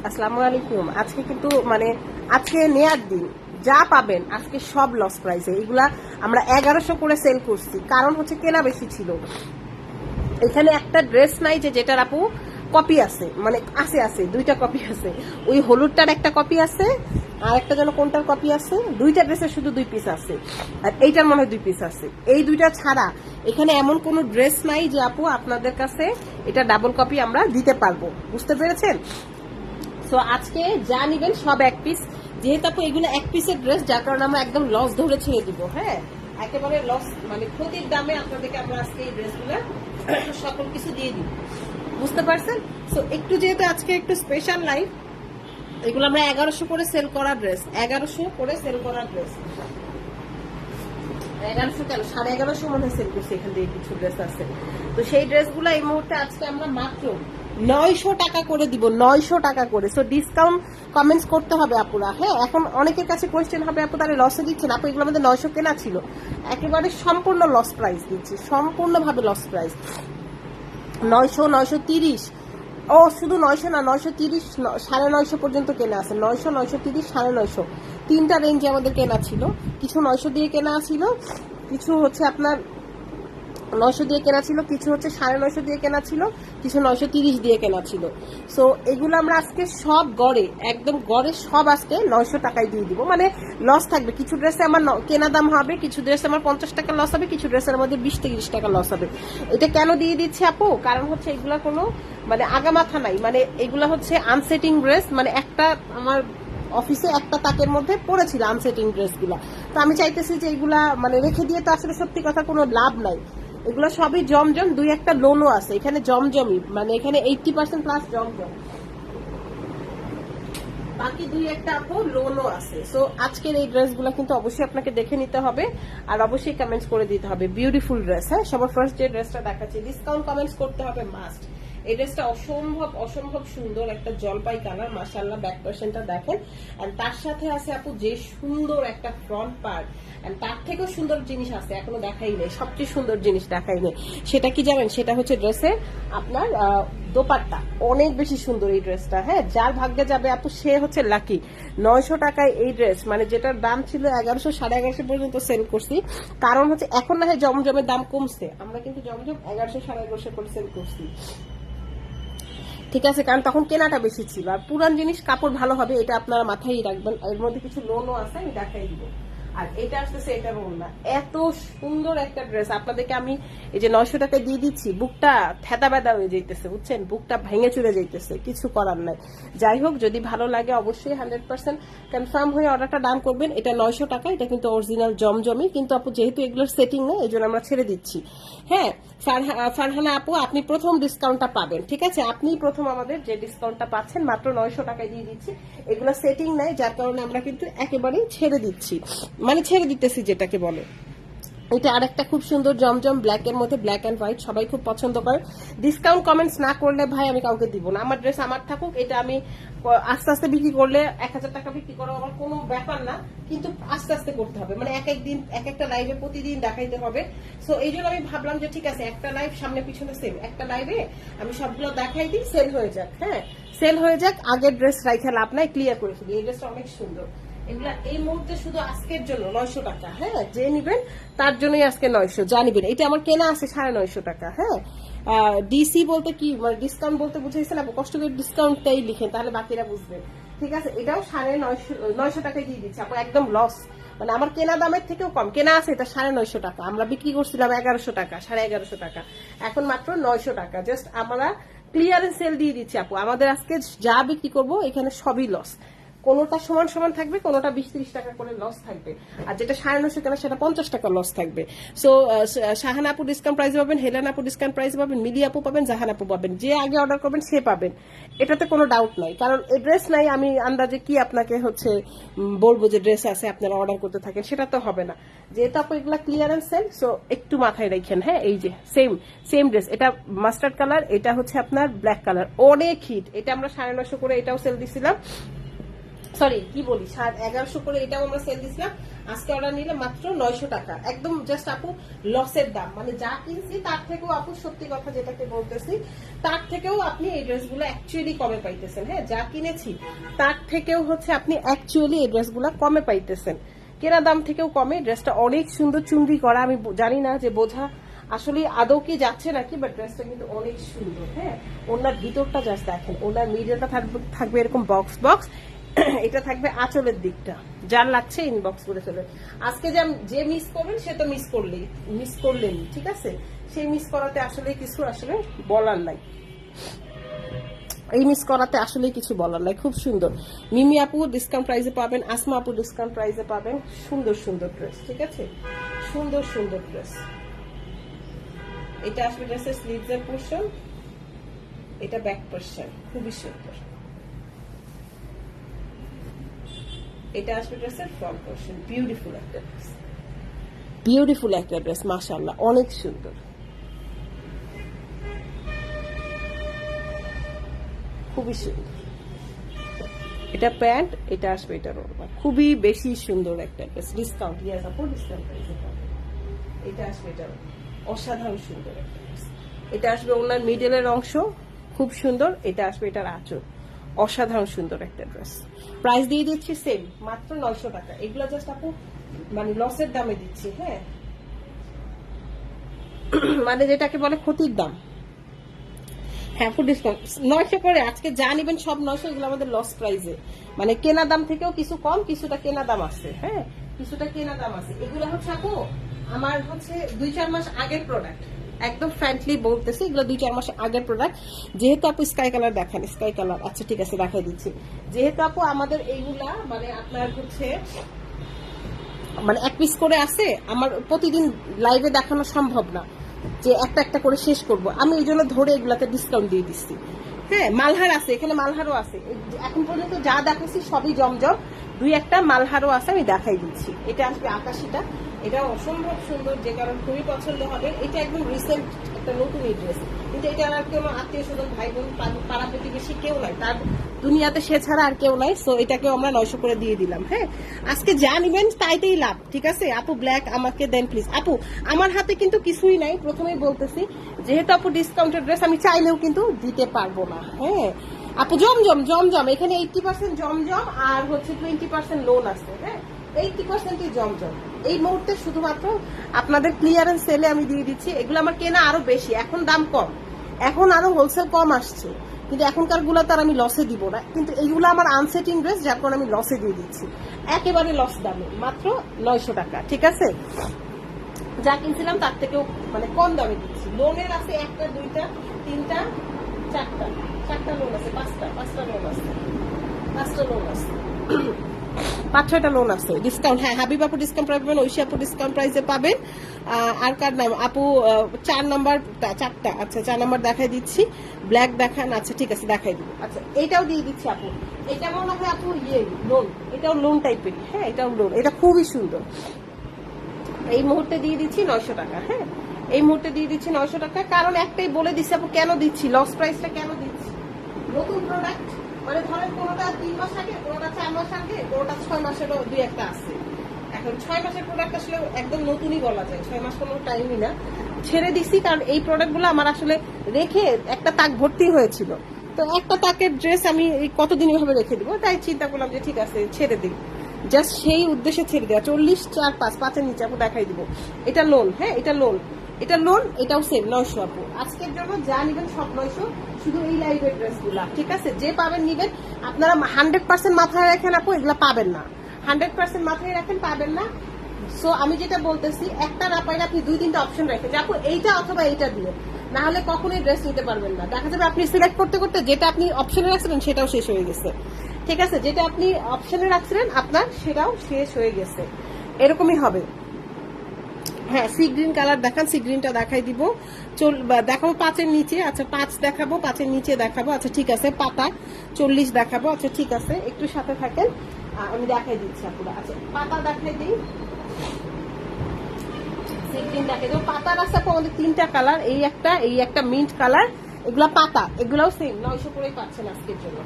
আসসালামু আলাইকুম। আজকে কিন্তু আজকে নেয়ার দিন যা পাবেন আজকে সব লস প্রাইসে। এগুলা আমরা 1100 করে সেল করছি, কারণ হচ্ছে কেনা বেশি ছিল। এখানে একটা ড্রেস নাই যেটার আপু কপি আছে, আছে দুইটা কপি আছে। ওই হলুদটার একটা কপি আছে, আর একটা যেন কোনটার কপি আছে। দুইটা ড্রেসের শুধু 2 পিস আছে, আর এইটার মনে হয় 2 পিস আছে। এই দুইটা ছাড়া এখানে এমন কোনো ড্রেস নাই যে আপু আপনাদের কাছে এটা ডাবল কপি আমরা দিতে পারবো। বুঝতে পেরেছেন? সো আজকে যা নিবেন সব 1 পিস। যেহেতু আপু এগুলো 1 পিসের ড্রেস, যার কারণে আমরা একদম লস ধরে ছেড়ে দিব। হ্যাঁ, একেবারে লস, ক্ষতির দামে আপনাদেরকে আমরা আজকে এই ড্রেসগুলো সকল কিছু দিয়ে দিব। বুঝতে পারছেন? সো একটু যেহেতু আজকে একটু স্পেশাল লাইফ, এগুলো আমরা 1100 করে সেল করা ড্রেস, 1100 করে সেল করা ড্রেস। 1100 কেন, 1150 মনে হয় সেল করছে। এখান থেকে কিছু ড্রেস আছে, তো সেই ড্রেসগুলো এই মুহূর্তে আজকে আমরা মাত্র 900 টাকা করে দিব, 900 টাকা করে। সো ডিসকাউন্ট কমেন্টস করতে হবে আপুরা। হ্যাঁ, এখন অনেকের কাছে কোয়েশ্চেন হবে আপু তাহলে লসে দিচ্ছেন। আপু এগুলো আমাদের 900 কেনা ছিল, একেবারে সম্পূর্ণ লস প্রাইস দিচ্ছি, সম্পূর্ণভাবে লস প্রাইস। 900, 930, ও শুধু 900 না, 930, 950 পর্যন্ত কেনা আছে। 900, 930, 950 তিনটা রেঞ্জে আমাদের কেনা ছিল। কিছু 900 দিয়ে কেনা ছিল, কিছু হচ্ছে আপনার 900 দিয়ে কেনা ছিল, কিছু হচ্ছে 950 দিয়ে কেনা ছিল, কিছু 930 দিয়ে কেনা ছিল। সো এগুলো আমরা আজকে সব গড়ে, একদম গড়ে সব আজকে 900 টাকায় দিয়ে দিব। লস থাকবে, কিছু ড্রেসে আমার কেনা দাম হবে, কিছু ড্রেসে আমার 50 টাকা লস হবে, কিছু ড্রেসের মধ্যে 20-30 টাকা লস হবে। এটা কেন দিয়ে দিচ্ছি আপু? কারণ হচ্ছে এগুলা কোনো আগামাথা নাই। এগুলা হচ্ছে আনসেটিং ড্রেস। একটা আমার অফিসে একটা তাকের মধ্যে পড়েছিল আনসেটিং ড্রেসগুলা। তো আমি চাইতেছি যে এগুলা রেখে দিয়ে তো আসলে সত্যি কথা কোনো লাভ নাই। এগুলো সবই জমজম, 2-1টা লোনও আছে এখানে, জমজমই এখানে 80% প্লাস জমজম, বাকি 2-1টা আপু লোনও আছে। সো আজকের এই ড্রেসগুলো কিন্তু অবশ্যই আপনাকে দেখে নিতে হবে, আর অবশ্যই কমেন্টস করে দিতে হবে বিউটিফুল ড্রেস। হ্যাঁ, সবার ফার্স্ট যে ড্রেসটা দেখাচ্ছি, ডিসকাউন্ট কমেন্টস করতে হবে মাস্ট। এই ড্রেসটা অসম্ভব অসম্ভব সুন্দর, একটা জলপাই কালার, মাশাআল্লাহ। ব্যাক পোরশনটা দেখেন, আর তার সাথে আছে আপু যে সুন্দর একটা ফ্রন্ট পার্ট, আর তার থেকেও সুন্দর জিনিস আছে এখনো দেখাই নেই। সবচেয়ে সুন্দর জিনিস দেখাই নেই, সেটা কি জানেন? সেটা হচ্ছে ড্রেসের আপনার দোপাট্টা, অনেক বেশি সুন্দর এই ড্রেসটা। হ্যাঁ, যার ভাগ্যে যাবে আপু সে হচ্ছে লাকি। 900 টাকায় এই ড্রেস, যেটার দাম ছিল 1100, 1150 পর্যন্ত সেল করছি। কারণ হচ্ছে এখন না হয় জমজমের দাম কমছে, আমরা কিন্তু জমজম 1100, 1150 করে সেল করছি। ঠিক আছে, কারণ তখন কেনাটা বেশি ছিল। আর পুরান জিনিস কাপড় ভালো হবে, এটা আপনারা মাথায় রাখবেন। এর মধ্যে কিছু লোনও আছে, আমি দেখাই দিব। আর এটা আসতেছে এটা রোল না, এত সুন্দর একটা ড্রেস আপনাদেরকে আমি এই যে 900 টাকায় দিয়ে দিচ্ছি। বুকটা থেতা বেদা হয়ে যাইতেছে, বুঝছেন? বুকটা ভেঙে চলে যাইতেছে, কিছু করার নাই। যাই হোক, যদি ভালো লাগে অবশ্যই 100% কনফার্ম হয়ে অর্ডারটা ডান করবেন। এটা 900 টাকা, এটা কিন্তু অরিজিনাল জমজমি, কিন্তু আপু যেহেতু এগুলোর সেটিং নেই এই জন্য আমরা ছেড়ে দিচ্ছি। হ্যাঁ, ফারহানা আপু আপনি প্রথম ডিসকাউন্টটা পাবেন। ঠিক আছে, আপনি প্রথম আমাদের যে ডিসকাউন্টটা পাচ্ছেন মাত্র 900 টাকায় দিয়ে দিচ্ছি। এগুলো সেটিং নাই, যার কারণে আমরা কিন্তু একেবারেই ছেড়ে দিচ্ছি, ছেড়ে দিতেছি যেটাকে বলে। এটা আরেকটা খুব সুন্দর জমজম ব্ল্যাক এর মধ্যে, ব্ল্যাক এন্ড হোয়াইট, সবাই খুব পছন্দ করে। ডিসকাউন্ট কমেন্টস না করলে ভাই আমি কাউকে দিব না। আমার ড্রেস আমার থাকুক, এটা আমি আস্তে আস্তে বিক্রি করলে 1000 টাকা বিক্রি করা আমার কোনো ব্যাপার না, কিন্তু আস্তে আস্তে করতে হবে। এক একদিন এক একটা লাইভে প্রতিদিন দেখাইতে হবে। সো এই জন্য আমি ভাবলাম যে ঠিক আছে, একটা লাইভ সামনে পিছনে সেম, একটা লাইভে আমি সবগুলো দেখাই দিই, সেল হয়ে যাক। হ্যাঁ, সেল হয়ে যাক, আগের ড্রেস রাইখা লাভ নাই, ক্লিয়ার করে ফেলি। এই ড্রেসটা অনেক সুন্দর। এগুলা এই মুহূর্তে শুধু আজকের জন্য 900 টাকা। হ্যাঁ, যে নিবেন তার জন্যই আজকে 900, যা নিবেন। এটা আমার কেনা আছে 950 টাকা। হ্যাঁ, ডিসি বলতে কি ডিসকাউন্ট বলতে বুঝাইছেন আপু? কষ্ট করে ডিসকাউন্টটাই লিখেন, তাহলে বাকিরা বুঝবেন। ঠিক আছে, এটাও 950 টাকায় দিয়ে দিচ্ছি আপু, একদম লস। আমার কেনা দামের থেকেও কম কেনা আছে, এটা 950 টাকা। আমরা বিক্রি করছিলাম 1100 টাকা, 1150 টাকা, এখন মাত্র 900 টাকা। জাস্ট আমরা ক্লিয়ারেন্স সেল দিয়ে দিচ্ছি আপু। আমাদের আজকে যা বিক্রি করবো এখানে সবই লস, কোনোটা সমান সমান থাকবে, কোনোটা 20-30 টাকা করে লস থাকবে, আর যেটা 950 কেনা সেটা 50 টাকা লস থাকবে। সো শাহানা আপু ডিসকাউন্ট প্রাইস পাবেন, হেলেন আপু ডিসকাউন্ট প্রাইস পাবেন, মিলি আপু পাবেন, জাহান আপু পাবেন। যে আগে অর্ডার করবেন সে পাবেন, এটাতে কোনো ডাউট নাই। কারণ এই ড্রেস নাই আমি আন্দাজে কি আপনাকে হচ্ছে বলবো যে ড্রেস আছে আপনারা অর্ডার করতে থাকেন, সেটা তো হবে না। যেহেতু আপু এগুলা ক্লিয়ারেন্স সেল, সো একটু মাথায় রাখেন। হ্যাঁ, এই যে সেম ড্রেস, এটা মাস্টার্ড কালার, এটা হচ্ছে আপনার ব্ল্যাক কালার, অনেক হিট। এটা আমরা 950 করে এটাও সেল দিছিলাম। সরি কি বলি 1150 করে এটাও আমরা সেল দিছিলাম, আজকে অর্ডার নিলে মাত্র 900 টাকা, একদম জাস্ট আপু লসের দাম, মানে যা কিনছি তার থেকেও আপু সত্যি কথা যেটাকে বলতেছি তার থেকেও আপনি এই ড্রেসগুলো অ্যাকচুয়ালি কমে পাইতেছেন। হ্যাঁ, যা কিনেছি তার থেকেও হচ্ছে আপনি অ্যাকচুয়ালি এই ড্রেসগুলো কমে পাইতেছেন, কেনা দাম থেকেও কমে। ড্রেসটা অনেক সুন্দর চুনরি করা, আমি জানি না যে বোঝা আসলে আদৌ কি যাচ্ছে নাকি, বাট ড্রেসটা কিন্তু অনেক সুন্দর। হ্যাঁ, ওনার ভিতরটা জাস্ট দেখেন, ওনার মিডলটা থাকবে এরকম বক্স বক্স, এটা থাকবে আঁচলের দিকটা, যার লাগছে ইনবক্স করে চলে। আজকে যে মিস করবেন সে তো মিস করলেনই, ঠিক আছে, সেই মিস করাতে আসলে কিছু আসলে বলার নাই, এই মিস করাতে আসলে কিছু বলার নাই। খুব সুন্দর, মিমি আপু ডিসকাউন্ট প্রাইসে পাবেন, আসমা আপু ডিসকাউন্ট প্রাইসে পাবেন, সুন্দর সুন্দর ড্রেস, ঠিক আছে, সুন্দর সুন্দর ড্রেস। এটা আসবে ড্রেসের স্লিভস এর পোরশন, এটা ব্যাক পোরশন, খুবই সুন্দর। এটা আসবে ড্রেসের ফ্রন্ট পোরশন, বিউটিফুল একটা ড্রেস, বিউটিফুল একটা ড্রেস, মাশাআল্লাহ অনেক সুন্দর, খুবই সুন্দর। এটা প্যান্ট, এটা আসবে এটা ওড়না, খুবই বেশি সুন্দর একটা ড্রেস। ডিসকাউন্ট, ইয়েস আপু ডিসকাউন্ট প্রাইসে পাবেন। এটা আসবে এটা অসাধারণ সুন্দর একটা ড্রেস। এটা আসবে ওনার মিডলের অংশ, খুব সুন্দর। এটা আসবে এটার আঁচল, অসাধারণ সুন্দর একটা ড্রেস। প্রাইস দিয়ে দিচ্ছি সেম, মাত্র 900 টাকা। এগুলো জাস্ট আপু মানে লসের দামে দিচ্ছি। হ্যাঁ, মানে যেটাকে বলে ক্ষতির দাম। হ্যাঁ, ফুড ডিসকাউন্ট 900 করে, আজকে যা নিবেন সব 900, এগুলো আমাদের লস প্রাইসে, মানে কেনা দাম থেকেও কিছু কম, কিছুটা কেনা দাম আছে। হ্যাঁ, কিছুটা কেনা দাম আছে। এগুলো হচ্ছে আপু আমার হচ্ছে 2-4 মাস আগের প্রোডাক্ট, একদম ফ্র্যাঙ্কলি বলতেছি, এগুলো 2-4 মাস আগের প্রোডাক্ট। যেহেতু আপু স্কাই কালার দেখান, স্কাই কালার, আচ্ছা ঠিক আছে দেখাই দিচ্ছি। যেহেতু আপু আমাদের এইগুলা মানে আপনার হচ্ছে মানে এক পিস করে আছে, আমার প্রতিদিন লাইভে দেখানো সম্ভব না যে একটা একটা করে শেষ করব, আমি এই জন্য ধরে এগুলাতে ডিসকাউন্ট দিয়ে দিচ্ছি। হ্যাঁ, মালহার আছে, এখানে মালহারও আছে, এখন পর্যন্ত যা দেখাচ্ছি সবই জমজম, 2-একটা মালহারও আছে, আমি দেখাই দিচ্ছি। এটা আসবে আকাশিটা, এটা অসম্ভব সুন্দর, যে কারণ খুবই পছন্দ হবে। এটা একদম রিসেন্ট একটা নতুন ড্রেস, কিন্তু এটা আর কোনো আত্মীয় স্বজন ভাই বোন পাড়া প্রতিবেশী কেউ নাই, তার দুনিয়াতে সে ছাড়া আর কেউ নাই। সো এটাকেও আমরা 900 করে দিয়ে দিলাম। হ্যাঁ, আজকে যা নিবেন তাইতেই লাভ, ঠিক আছে আপু। ব্ল্যাক আমাকে দেন প্লিজ। আপু আমার হাতে কিন্তু কিছুই নাই, প্রথমেই বলতেছি, যেহেতু আপু ডিসকাউন্টেড ড্রেস আমি চাইলেও কিন্তু দিতে পারবো না। হ্যাঁ আপু, জমজম জমজম, এখানে 80% জমজম আর হচ্ছে 20% লোন আছে। হ্যাঁ, 80%ই জমজম। এই মুহূর্তে শুধুমাত্র আপনাদের ক্লিয়ারেন্স সেলে আমি দিয়ে দিচ্ছি। এগুলো আমার কেনা আরো বেশি, এখন দাম কম, এখন আরো হোলসেল কম আসছে, কিন্তু এখনকার গুলো তার আমি লসে দিব না, কিন্তু এইগুলো আমার আনসেটিং ড্রেস, যার কারণে আমি লসে দিয়ে দিচ্ছি, একেবারে লস দামে, মাত্র 900 টাকা, ঠিক আছে। যা কিনছিলাম তার থেকেও মানে কম দামে দিচ্ছি। লোনের আছে 1টা 2টা 3টা 4টা লোন আছে, 5টা লোন আছে, 5টা লোন আছে, 5-6টা লোন আছে। ডিসকাউন্ট, হ্যাঁ হাবিব আপু ডিসকাউন্ট পাবেন, ঐশী আপু ডিসকাউন্ট প্রাইসে পাবেন। আর কার নাম আপু 4 নাম্বার 4টা, আচ্ছা 4 নাম্বার দেখাই দিচ্ছি। ব্ল্যাক দেখান, আচ্ছা ঠিক আছে দেখাই দিব। আচ্ছা এইটাও দিয়ে দিচ্ছি আপু, এটা মনে হয় আপু লোন, এটাও লোন টাইপেরই। হ্যাঁ, এটাও লোন, এটা খুবই সুন্দর। এই মুহূর্তে দিয়ে দিচ্ছি 900 টাকা। হ্যাঁ, এই মুহূর্তে দিয়ে দিচ্ছি 900 টাকা, কারণ একটাই বলে দিচ্ছি আপু কেন দিচ্ছি, লস প্রাইসটা কেন দিচ্ছি। নতুন প্রোডাক্ট, মানে ধরেন কোনোটা 3 মাস আগে, কোনোটা 4 মাস আগে, কোনোটা 6 মাসেরও 2-একটা আছে। এখন 6 মাসের প্রোডাক্ট আসলে একদম নতুনই বলা যায়, 6 মাস কোনো টাইমই না। ছেড়ে দিচ্ছি কারণ এই প্রোডাক্টগুলো আমার আসলে রেখে একটা তাক ভর্তি হয়েছিল, তো একটা তাকের ড্রেস আমি কতদিন এভাবে রেখে দিব, তাই চিন্তা করলাম যে ঠিক আছে ছেড়ে দিই, জাস্ট সেই উদ্দেশ্যে ছেড়ে দেওয়া। 40, 4, 5, 5-এর নিচে আপু দেখাই দিব। এটা লোন, হ্যাঁ এটা লোন, এটা লোন, এটাও সেম 900 আপু। আজকের জন্য যা নিবেন সব 900, শুধু এই লাইভের ড্রেসগুলা, ঠিক আছে। যে পাবেন নিবেন, আপনারা 100% মাথায় রাখেন আপু, এগুলা পাবেন না, 100% মাথায় রাখেন, পাবেন না। সো আমি যেটা বলতেছি, একটা না পাইলে আপনি 2-3টা অপশন রেখে যে আপু এইটা অথবা এইটা দিবেন, না হলে কখনোই ড্রেস নিতে পারবেন না। দেখা যাবে আপনি সিলেক্ট করতে করতে যেটা আপনি অপশনে রাখছিলেন সেটাও শেষ হয়ে গেছে, ঠিক আছে। যেটা আপনি অপশনে রাখছিলেন আপনার সেটাও শেষ হয়ে গেছে, এরকমই হবে। হ্যাঁ, সি গ্রিন কালার দেখান, সি গ্রিনটা দেখাই দিব। দেখাবো 5-এর নিচে, আচ্ছা 5 দেখাবো, 5-এর নিচে দেখাবো, আচ্ছা ঠিক আছে। পাতা 40 দেখাবো, আচ্ছা ঠিক আছে, একটু সাথে থাকেন, আমি দেখাই দিচ্ছি আপনারা। আচ্ছা পাতা দেখাই দিই, সি গ্রিন দেখাই দেবো। পাতার আছে আমাদের 3টা কালার, এই একটা মিন্ট কালার, এগুলা পাতা, এগুলাও সেম 900 করেই পাচ্ছেন আজকের জন্য,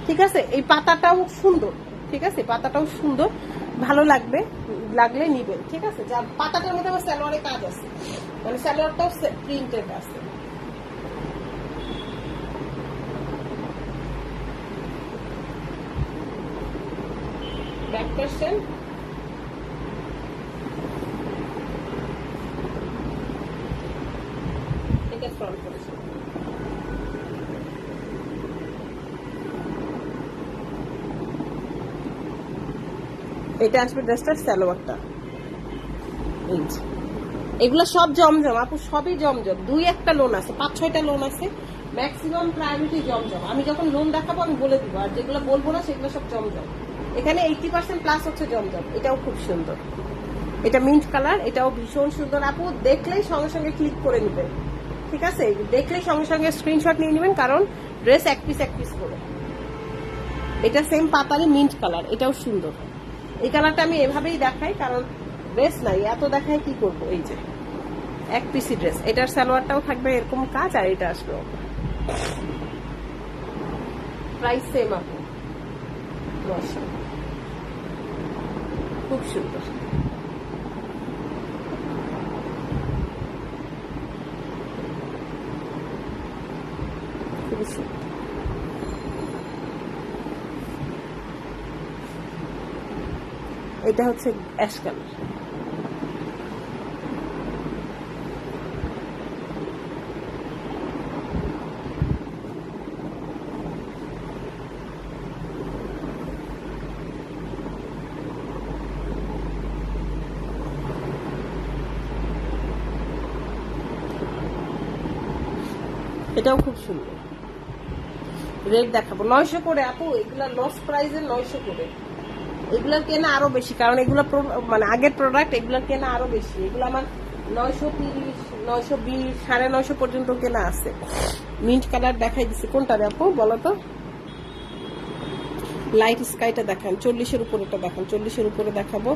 ঠিক আছে। এই পাতাটাও সুন্দর, ঠিক আছে, পাতাটাও সুন্দর, ভালো লাগবে, লাগলে নিবেন, ঠিক আছে। যা পাতাটার মধ্যে আমার সালোয়ারে কাজ আছে, মানে সালোয়ারটাও প্রিন্টেড আছে। ব্যাক পার্সন, এটা ফ্রন্ট পার্সন। এটা আসবে ড্রেসটার সালোয়ারটা। এগুলো সব জমজম আপু, সবই জমজম। 2-1টা লোন আছে, 5-6টা লোন আছে, ম্যাক্সিমাম প্রায়োরিটি জমজম। আমি যখন লোন দেখাবো আমি বলে দিব, আর যেগুলো বলবো না সেগুলো সব জমজম। এখানে 80% প্লাস হচ্ছে জমজম। এটাও খুব সুন্দর, এটা মিন্ট কালার, এটাও ভীষণ সুন্দর আপু। দেখলেই সঙ্গে সঙ্গে ক্লিক করে নেবেন, ঠিক আছে, দেখলেই সঙ্গে সঙ্গে স্ক্রিনশট নিয়ে নেবেন, কারণ ড্রেস এক পিস করে। এটা সেম পাতারি মিন্ট কালার, এটাও সুন্দর। এই কালারটা আমি এভাবেই দেখাই, কারণ ড্রেস নাই এত দেখায় কি করবো। এই যে এক পিসি ড্রেস, এটার সালোয়ারটাও থাকবে এরকম কাজ, আর এটা আসবে প্রাইস সেম আপু, খুব সুন্দর। খুব সুন্দর। এটা হচ্ছে অ্যাশ কালার। এটাও খুব সুন্দর। রেট দেখাবো 900 করে আপু, এগুলা লস প্রাইসে 900 করে। এগুলার কেনা আরো বেশি, কারণ এগুলো মানে আগের প্রোডাক্ট, এগুলার কেনা আরো বেশি। এগুলো আমার 930, 920, 950 পর্যন্ত কেনা আছে। মিন্ট কালার দেখাই দিচ্ছি, কোনটা রে আপু বলো তো? লাইট স্কাইটা দেখান, 40-এর উপরেটা দেখান, 40-এর উপরে দেখাবো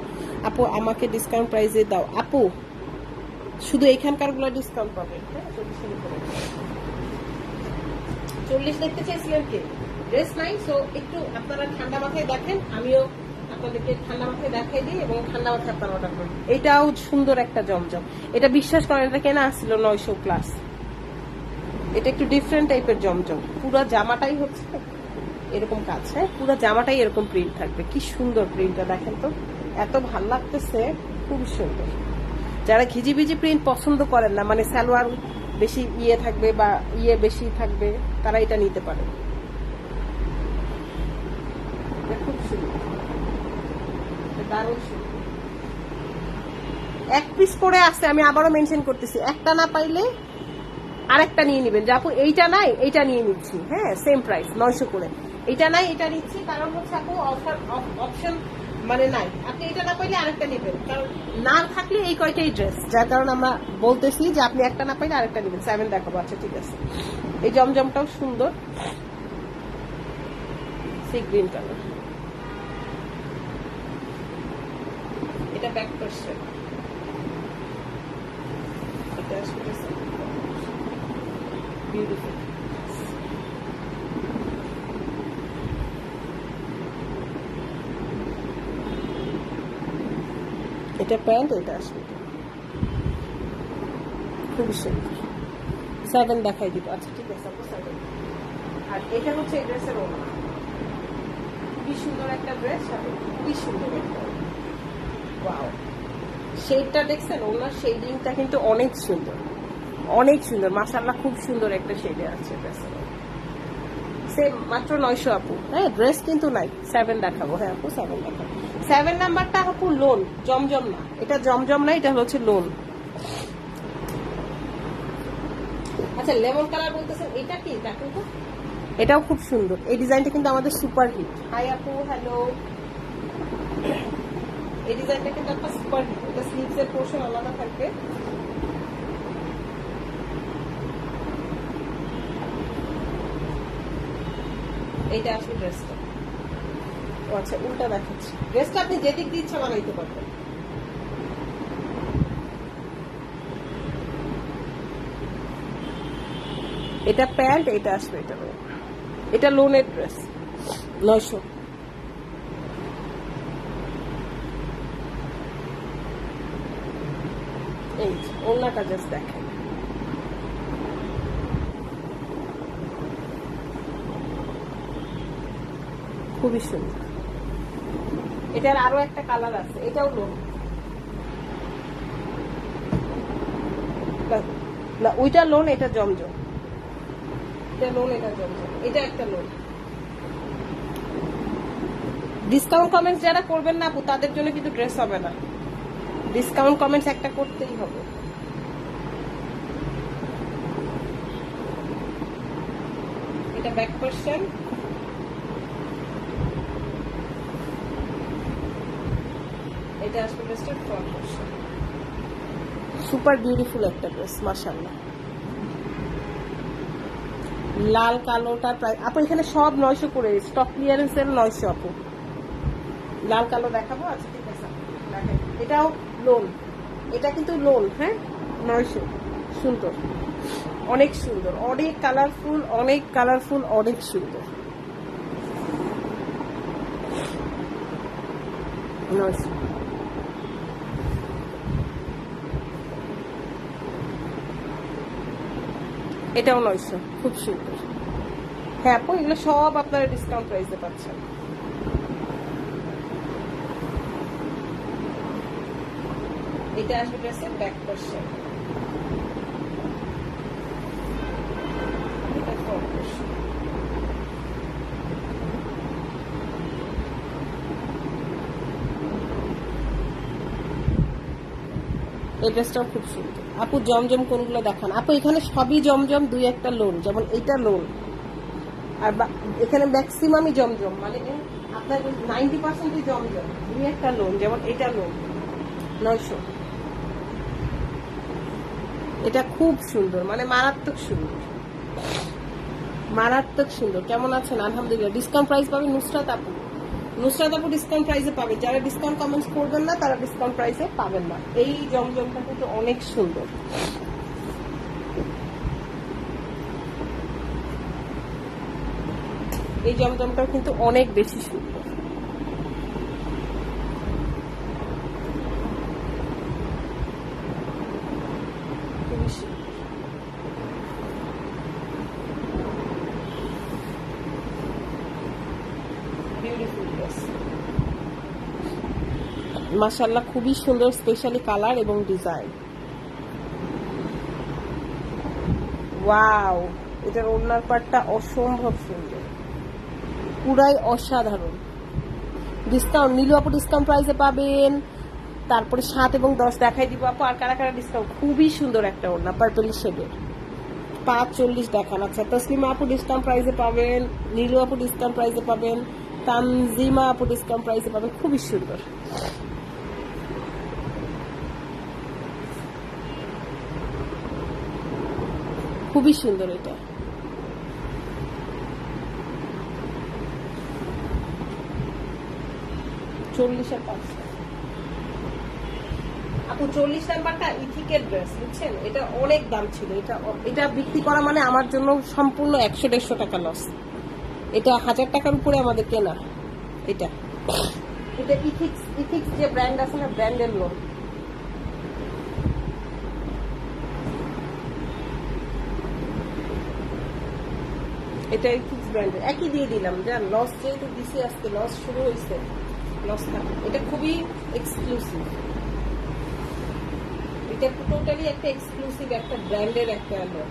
আপু। আমাকে ডিসকাউন্ট প্রাইসে দাও আপু, শুধু এখানকার গুলো ডিসকাউন্ট পাবে। 40-এর উপরে 40 দেখতে চাইছিলেন কি? ড্রেস নাই, সো একটু আপনারা ঠান্ডা মাথায় দেখেন, আমিও আপনাদেরকে ঠান্ডা মাথায় দেখাই দিই, এবং ঠান্ডা মাথায় আপনারা অর্ডার করুন। এটাও সুন্দর একটা জমজম। এটা বিশ্বাস করেন, এটা কেনা আসছিল 900 প্লাস। এটা একটু ডিফারেন্ট টাইপের জমজম, পুরো জামাটাই হচ্ছে এরকম কাজ, হ্যাঁ, পুরো জামাটাই এরকম প্রিন্ট থাকবে। কি সুন্দর প্রিন্টটা দেখেন তো, এত ভাল লাগতেছে, খুব সুন্দর। যারা ঘিজিবিজি প্রিন্ট পছন্দ করেন না, মানে সালোয়ার বেশি ইয়ে থাকবে বা ইয়ে বেশি থাকবে, তারা এটা নিতে পারে। খুব সুন্দর, দারুণ সুন্দর। এক পিস করে আসছে, আমি আবারও মেনশন করতেছি, একটা না পাইলে আরেকটা নিয়ে নিবেন। যে আপু এইটা নাই, এইটা নিয়ে নিচ্ছি, হ্যাঁ সেম প্রাইস 900 করে। এটা নাই, এটা নিচ্ছি, কারণ হচ্ছে আপু অফার অপশন মানে নাই। আপনি এটা না পাইলে আরেকটা নেবেন, কারণ না থাকলে এই কয়টাই ড্রেস, যার কারণে আমরা বলতেছি যে আপনি একটা না পাইলে আরেকটা নেবেন। 7 দেখাবো, আচ্ছা ঠিক আছে। এই জমজমটাও সুন্দর, সি গ্রিন কালার। এটা ব্যাক পার্সন, এটা আসলে বিউটিফুল। এটা প্যান্ট, এটা আসবে খুব সুন্দর। 7 দেখাই দিব, আচ্ছা ঠিক আছে আপু 7। আর এটা হচ্ছে এই ড্রেসের ওড়না, কি সুন্দর একটা ড্রেস, কি সুন্দর একটা, ওয়াও। শেডটা দেখছেন, ওনার শেডিংটা কিন্তু অনেক সুন্দর, অনেক সুন্দর, মাশাআল্লাহ, খুব সুন্দর একটা শেডে আছে ড্রেসের। সেম মাত্র 900 আপু, হ্যাঁ ড্রেস কিন্তু নাই। 7 দেখাবো, হ্যাঁ আপু 7 দেখাবো। 7 নাম্বারটা আপু লোন, জমজম না, এটা জমজম না, এটা হচ্ছে লোন। আচ্ছা লেমন কালার বলতেছেন, এটা কি দেখেন তো, এটাও খুব সুন্দর। এই ডিজাইনটা কিন্তু আমাদের সুপার হিট। হাই আপু, হ্যালো। এই ডিজাইনটা কিন্তু একটা সুপার হিট। এটা স্লিভস এর পোর্শন আলাদা থাকবে। এইটা আসলে ড্রেসটা, ও আচ্ছা উল্টা দেখাচ্ছি। ড্রেসটা আপনি যেদিক দিয়ে ইচ্ছা বানাইতে পারবেন। এটা প্যান্ট, এটা আসবে, এটা লোনের ড্রেস 900। এই যে ওড়নাটা জাস্ট দেখেন, খুবই সুন্দর। এটার আরো একটা কালার আছে, এটাও লোন না, ওইটা লোন, এটা জমজম, এটা লোন, এটা জমজম, এটা একটা লোন। ডিসকাউন্ট কমেন্টস যারা করবেন না আপু তাদের জন্য কিন্তু ড্রেস হবে না, ডিসকাউন্ট কমেন্টস একটা করতেই হবে। এটা ব্যাক পোরশন, এটা আসলে ড্রেসটার ফ্রন্ট পোরশন। সুপার বিউটিফুল একটা ড্রেস মাশাআল্লাহ। লাল কালোটার প্রাইস আপু এখানে সব 900 করে, স্টক ক্লিয়ারেন্স এর 900 আপু। লাল কালো দেখাবো, আচ্ছা ঠিক আছে দেখেন, এটাও লোন, এটা কিন্তু লোন, হ্যাঁ 900। সুন্দর, অনেক সুন্দর, অনেক কালারফুল, অনেক কালারফুল, অনেক সুন্দর। 900। এটাও 900, খুব সুন্দর। হ্যাঁ আপু এগুলো সব আপনারা ডিসকাউন্ট প্রাইসে পাচ্ছেন। এটা আসবে ড্রেসের ব্যাক পোরশন, এটা ফ্রন্ট পোরশন। এই ড্রেসটাও খুব সুন্দর আপু। জমজম কোনগুলো দেখান আপু? এখানে সবই জমজম, দুই একটা লোন, যেমন এইটা লোন, আর এখানে ম্যাক্সিমামই জমজম, মানে আপনার 90% জমজম, দুই একটা লোন, যেমন এটা লোন 900। এটা খুব সুন্দর, মানে মারাত্মক সুন্দর, মারাত্মক সুন্দর। কেমন আছেন? আলহামদুলিল্লাহ। ডিসকাউন্ট প্রাইস পাবেন নুসরাত আপু, নুসরাত আপু ডিসকাউন্ট প্রাইসে পাবেন। যারা ডিসকাউন্ট কমেন্টস করবেন না তারা ডিসকাউন্ট প্রাইসে পাবেন না। এই জমজমটা কিন্তু অনেক সুন্দর, এই জমজমটা কিন্তু অনেক বেশি সুন্দর। মাশাআল্লাহ খুবই সুন্দর, স্পেশালি কালার এবং ডিজাইন। ওয়াও, এটার ওড়নার পাটটা অসম্ভব সুন্দর, পুরাই অসাধারণ। ডিসকাউন্ট নীলু আপু ডিসকাউন্ট প্রাইসে পাবেন। তারপরে 7 এবং 10 দেখাই দিব আপু। আর কারা কারা ডিসকাউন্ট? খুবই সুন্দর একটা ওড়না, পার্পল শেডের, 540 দেখান। আচ্ছা তসলিমা আপু ডিসকাউন্ট প্রাইসে পাবেন, নীলু আপু ডিসকাউন্ট প্রাইসে পাবেন, তানজিমা আপু ডিসকাউন্ট প্রাইসে পাবেন। খুবই সুন্দর, খুবই সুন্দর। এটা চল্লিশের 500 আপু। 40 নাম্বারটা ইথিকের ড্রেস, বুঝছেন? এটা অনেক দাম ছিল, এটা বিক্রি করা মানে আমার জন্য সম্পূর্ণ 100-150 টাকা লস। এটা 1000 টাকার উপরে আমাদের কেনা। এটা ইথিক্স যে ব্র্যান্ড আছে না, ব্র্যান্ডের লোন। এটা ইথিক্স ব্র্যান্ডের, একই দিয়ে দিলাম, যা লস যেহেতু দিছি, আজকে লস শুরু হয়েছে, লস থাকে। এটা খুবই এক্সক্লুসিভ, এটা টোটালি একটা এক্সক্লুসিভ একটা ব্র্যান্ডের একটা লোন।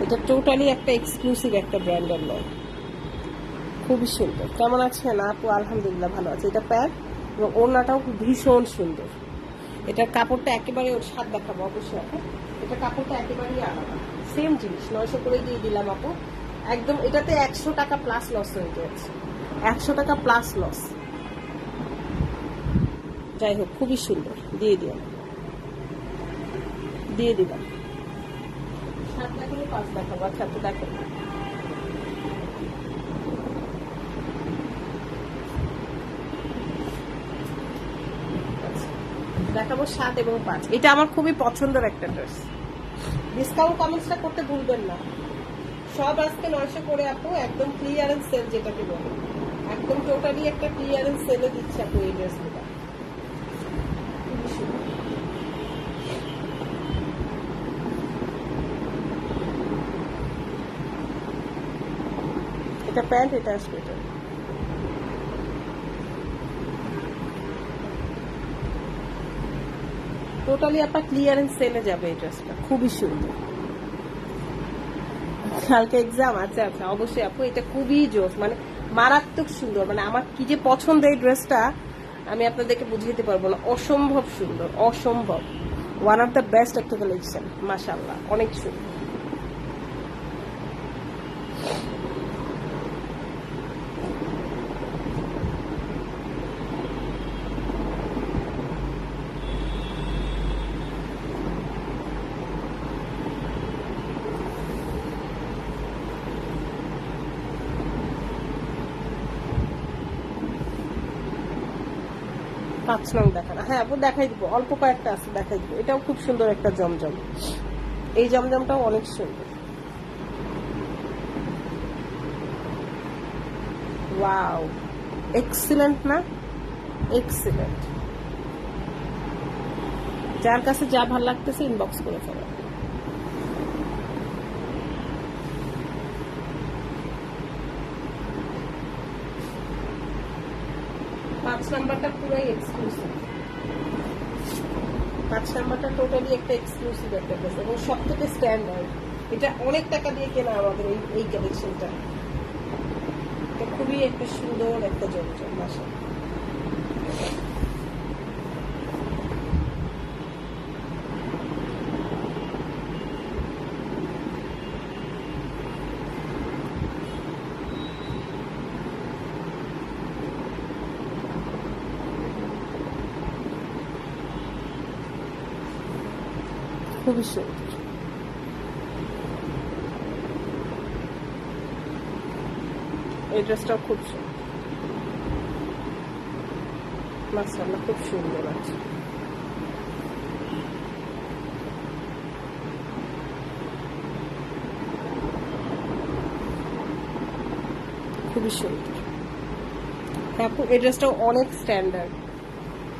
এটা টোটালি একটা এক্সক্লুসিভ একটা ব্র্যান্ডের লোন, খুবই সুন্দর। কেমন আছেন আপু? আলহামদুলিল্লাহ ভালো আছে। এটা প্যাক এবং ওড়নাটাও ভীষণ সুন্দর। এটার কাপড়টা একেবারে ওর স্বাদ দেখাবো অবশ্যই আপু। এটা কাপড়টা একেবারেই আলাদা, সেম জিনিস 900 করে দিয়ে দিলাম আপু। একদম এটাতে 100 টাকা প্লাস লস হয়ে যাচ্ছে, 100 টাকা প্লাস লস। যাই হোক খুবই সুন্দর, দিয়ে দিলাম, দিয়ে দিলাম। 7 দেখালে 5 দেখাবো। আচ্ছা আপু দেখেন, দেখাবো 7 এবং 5। এটা আমার খুবই পছন্দের একটা ড্রেস। ডিসকাউন্ট কমেন্টসটা করতে ভুলবেন না। সব আজকে 900 করে আপু, একদম ক্লিয়ারেন্স সেল যেটাকে বলে, একদম টোটালি একটা ক্লিয়ারেন্স সেলে দিচ্ছে আপু এই ড্রেসগুলো। এটা প্যান্ট, এটা আসবে এটা। টোটালি আপনার ক্লিয়ারেন্স সেলে যাবে এই ড্রেসটা, খুবই সুন্দর। কালকে এক্সাম আছে? আচ্ছা অবশ্যই আপু, এটা খুবই জোস, মানে মারাত্মক সুন্দর, মানে আমার কি যে পছন্দ এই ড্রেসটা আমি আপনাদেরকে বুঝিয়ে দিতে পারবো না, অসম্ভব সুন্দর, অসম্ভব। ওয়ান অফ দ্য বেস্ট একটা কালেকশন, মাশাআল্লাহ, অনেক সুন্দর। পাঁচ নং দেখান, হ্যাঁ আপু দেখাই দিব, অল্প কয়েকটা আছে দেখাই দিব। এটাও খুব সুন্দর একটা জমজম, এই জমজমটাও অনেক সুন্দর। ওয়াও, এক্সিলেন্ট না? এক্সিলেন্ট। যার কাছে যা ভালো লাগতেছে ইনবক্স করে ফেলো। পাঁচ নাম্বারটা পুরাই এক্সক্লুসিভ, পাঁচ নাম্বারটা টোটালি একটা এক্সক্লুসিভ একটা ড্রেস এবং সব থেকে স্ট্যান্ডার্ড। এটা অনেক টাকা দিয়ে কেনা আমাদের এই কালেকশনটা। এটা খুবই একটা সুন্দর একটা জমজম, মাশাআল্লাহ। খুবই সুন্দর। এই ড্রেসটাও খুব সুন্দর, মাশাআল্লাহ, খুব সুন্দর আছে। খুবই সুন্দর। হ্যাঁ আপু, এই ড্রেসটাও অনেক স্ট্যান্ডার্ড।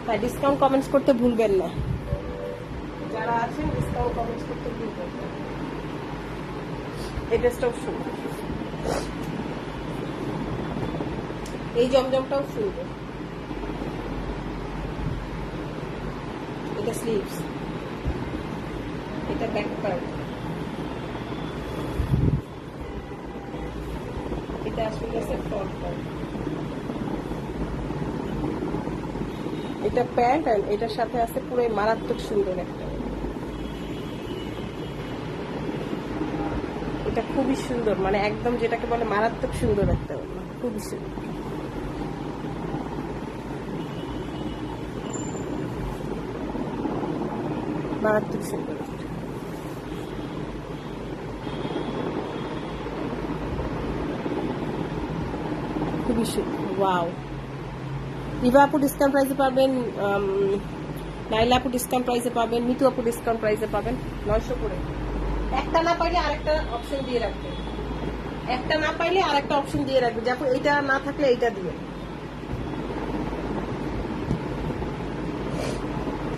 হ্যাঁ, ডিসকাউন্ট কমেন্টস করতে ভুলবেন না, যারা আছেন ডিসকাউন্ট কমেন্টস করতে ভুলবেন না। এই ড্রেসটাও সুন্দর, এই জমজমটাও সুন্দর। এটা স্লিভস, এটা ব্যাক পার্ট, এটা আসলে গেছে ফ্রন্ট পার্ট। এটা প্যান্ট আর এটার সাথে আছে পুরো মারাত্মক সুন্দর একটা। এটা খুবই সুন্দর, মানে একদম যেটাকে বলে মারাত্মক সুন্দর একটা, খুবই সুন্দর। মারাত্মক সুন্দর। খুবই সুন্দর, ওয়াও। ইভা আপু ডিসকাউন্ট প্রাইসে পাবেন, নাইলা আপু ডিসকাউন্ট প্রাইসে পাবেন, মিতু আপু ডিসকাউন্ট প্রাইসে পাবেন 900 করে। একটা না পাইলে আরেকটা অপশন দিয়ে রাখবে, একটা না পাইলে আরেকটা অপশন দিয়ে রাখবে, যেমন এইটা না থাকলে এইটা দিয়ে।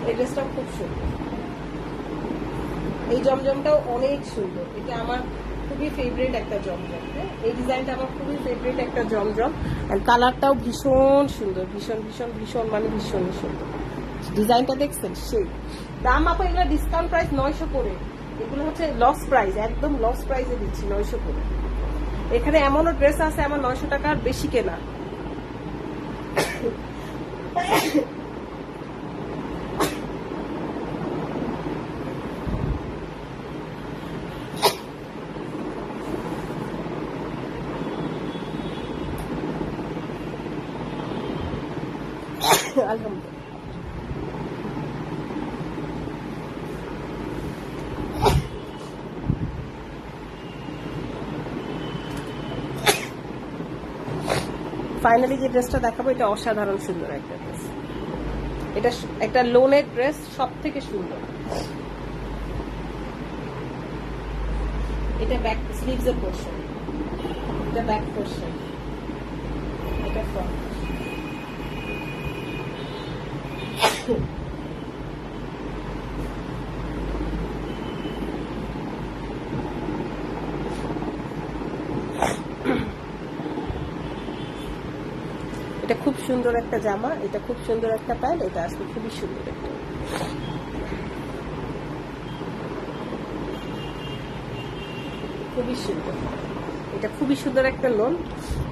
এই ড্রেসটাও খুব সুন্দর, এই জমজমটাও অনেক সুন্দর। এটা আমার খুবই ফেভারিট একটা জমজম, এই ডিজাইনটা আমার খুবই ফেভারিট একটা জমজম। আর কালারটাও ভীষণ সুন্দর, ভীষণ ভীষণ ভীষণ, মানে ভীষণ সুন্দর। ডিজাইনটা দেখছেন সেই। দাম আপা এগুলো ডিসকাউন্ট প্রাইস 900 করে, এগুলো হচ্ছে লস প্রাইস, একদম লস প্রাইসে দিচ্ছি 900 করে। এখানে এমনও ড্রেস আছে আমার 900 টাকার বেশি কেনা। আলহামদুলিল্লাহ। ফাইনালি যে ড্রেসটা দেখাবো এটা অসাধারণ সুন্দর একটা ড্রেস। এটা একটা লোনের ড্রেস, সব থেকে সুন্দর। এটা ব্যাক স্লিভস এর পোরশন, এটা ব্যাক পোরশন, এটা ফ্রন্ট। এটা খুব সুন্দর একটা জামা, এটা খুব সুন্দর একটা প্যান্ট, এটা আসলে খুবই সুন্দর একটা, খুবই সুন্দর, এটা খুবই সুন্দর একটা লোন।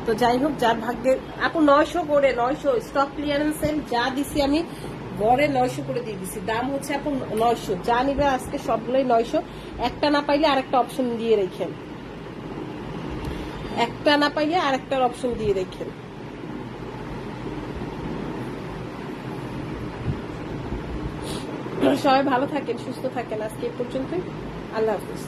তো যাই হোক, যার ভাগ্যের আপু 900 করে, 900 স্টক ক্লিয়ারেন্স সেল যা দিছি আমি গড়ে 900 করে দিয়ে দিছি, দাম হচ্ছে আপু 900, যা নিবে আজকে সবগুলোই 900। একটা না পাইলে আরেকটা অপশন দিয়ে রেখেন, একটা না পাইলে আরেকটার অপশন দিয়ে রেখেন। সবাই ভালো থাকেন, সুস্থ থাকেন, আজকে এই পর্যন্তই, আল্লাহ হাফিজ।